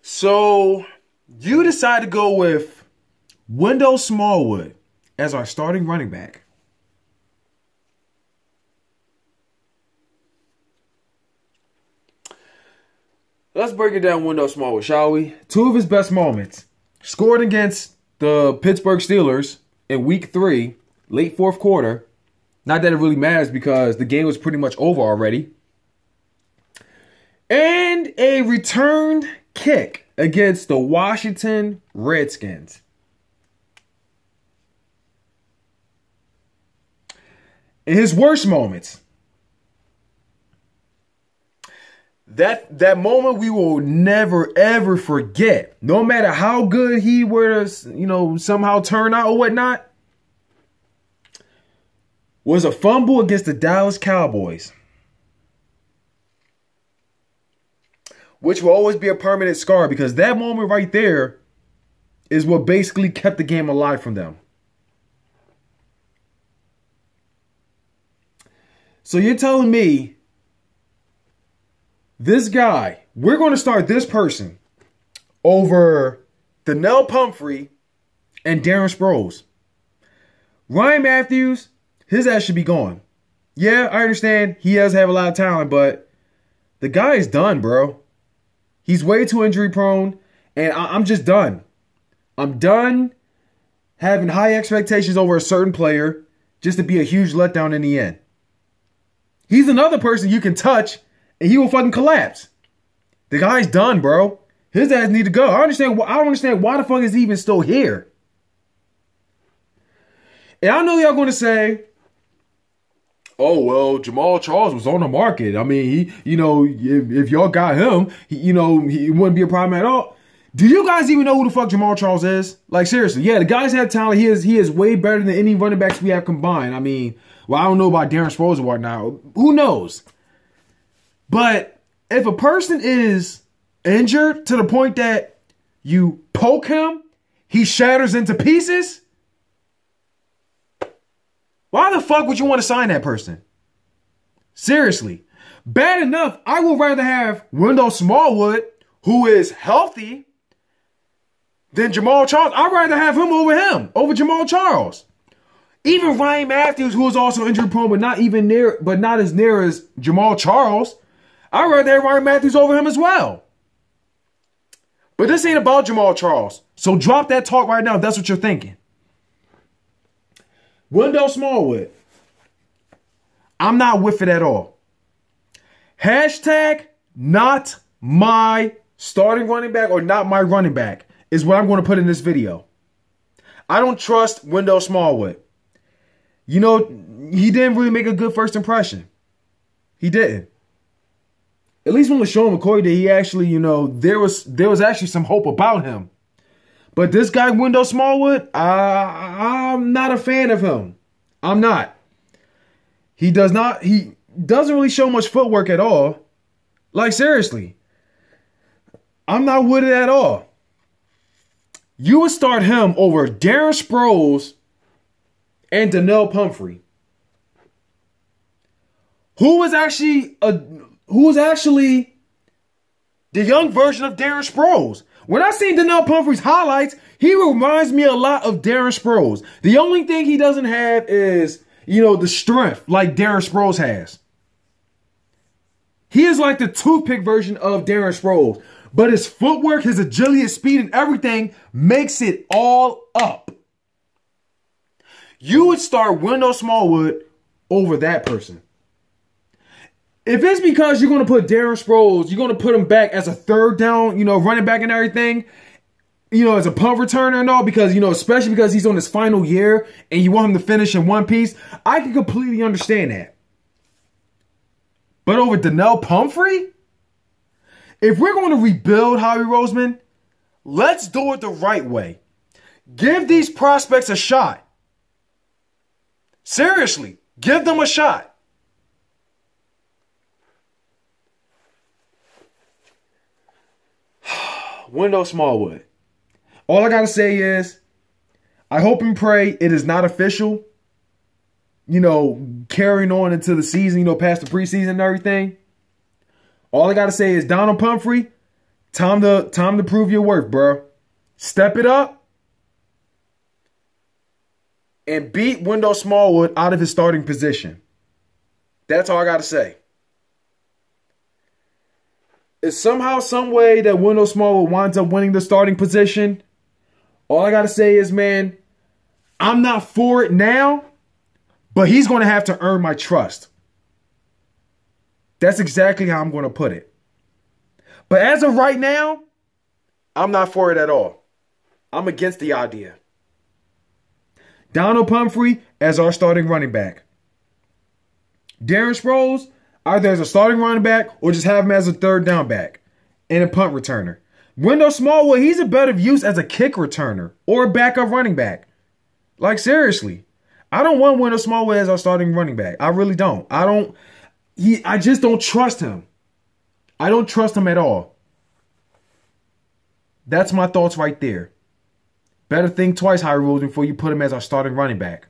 So you decide to go with Wendell Smallwood as our starting running back. Let's break it down Wendell Smallwood, shall we? Two of his best moments. Scored against the Pittsburgh Steelers in week 3, late fourth quarter. Not that it really matters because the game was pretty much over already. And a returned kick against the Washington Redskins. In his worst moments, that moment we will never, ever forget. No matter how good he were to, somehow turn out or whatnot, was a fumble against the Dallas Cowboys. Which will always be a permanent scar because that moment right there is what basically kept the game alive from them. So you're telling me this guy, we're going to start this person over Donnell Pumphrey and Darren Sproles. Ryan Matthews, his ass should be gone. Yeah, I understand he does have a lot of talent, but the guy is done, bro. He's way too injury prone, and I'm just done. I'm done having high expectations over a certain player just to be a huge letdown in the end. He's another person you can touch, and he will fucking collapse. The guy's done, bro. His ass need to go. I don't understand why the fuck is he even still here. And I know y'all going to say, oh, well, Jamal Charles was on the market. I mean, if y'all got him, he wouldn't be a problem at all. Do you guys even know who the fuck Jamal Charles is? Like, seriously, yeah, the guys have talent. He is way better than any running backs we have combined. I mean, well, I don't know about Darren Sproles or whatnot. Who knows? But if a person is injured to the point that you poke him, he shatters into pieces, why the fuck would you want to sign that person? Seriously. Bad enough, I would rather have Wendell Smallwood, who is healthy, than Jamal Charles. I'd rather have him, over Jamal Charles. Even Ryan Matthews, who is also injury prone, but not as near as Jamal Charles. I'd rather have Ryan Matthews over him as well. But this ain't about Jamal Charles. So drop that talk right now if that's what you're thinking. Wendell Smallwood. I'm not with it at all. Hashtag not my starting running back or not my running back is what I'm going to put in this video. I don't trust Wendell Smallwood. He didn't really make a good first impression. He didn't. At least when LaShawn McCoy did, he actually, there was actually some hope about him. But this guy, Wendell Smallwood, I'm not a fan of him. I'm not. He doesn't really show much footwork at all. Like, seriously. I'm not with it at all. You would start him over Darren Sproles and Donnell Pumphrey. Who was actually the young version of Darren Sproles. When I see Donnell Pumphrey's highlights, he reminds me a lot of Darren Sproles. The only thing he doesn't have is, the strength like Darren Sproles has. He is like the toothpick version of Darren Sproles. But his footwork, his agility, his speed, and everything makes it all up. You would start Wendell Smallwood over that person. If it's because you're going to put Darren Sproles, you're going to put him back as a third down, running back and everything, as a punt returner and all, because, especially because he's on his final year and you want him to finish in one piece, I can completely understand that. But over Donnell Pumphrey? If we're going to rebuild Howie Roseman, let's do it the right way. Give these prospects a shot. Seriously, give them a shot. Wendell Smallwood. All I got to say is, I hope and pray it is not official, carrying on into the season, past the preseason and everything. All I got to say is Donald Pumphrey, Time to prove your worth, bro. Step it up and beat Wendell Smallwood out of his starting position. That's all I got to say. If somehow, some way that Wendell Smallwood winds up winning the starting position, all I got to say is, man, I'm not for it now, but he's going to have to earn my trust. That's exactly how I'm going to put it. But as of right now, I'm not for it at all. I'm against the idea. Donald Pumphrey as our starting running back. Darren Sproles, either as a starting running back or just have him as a third down back and a punt returner. Wendell Smallwood, he's a better use as a kick returner or a backup running back. Like, seriously. I don't want Wendell Smallwood as our starting running back. I really don't. I just don't trust him. I don't trust him at all. That's my thoughts right there. Better think twice, High Rules, before you put him as our starting running back.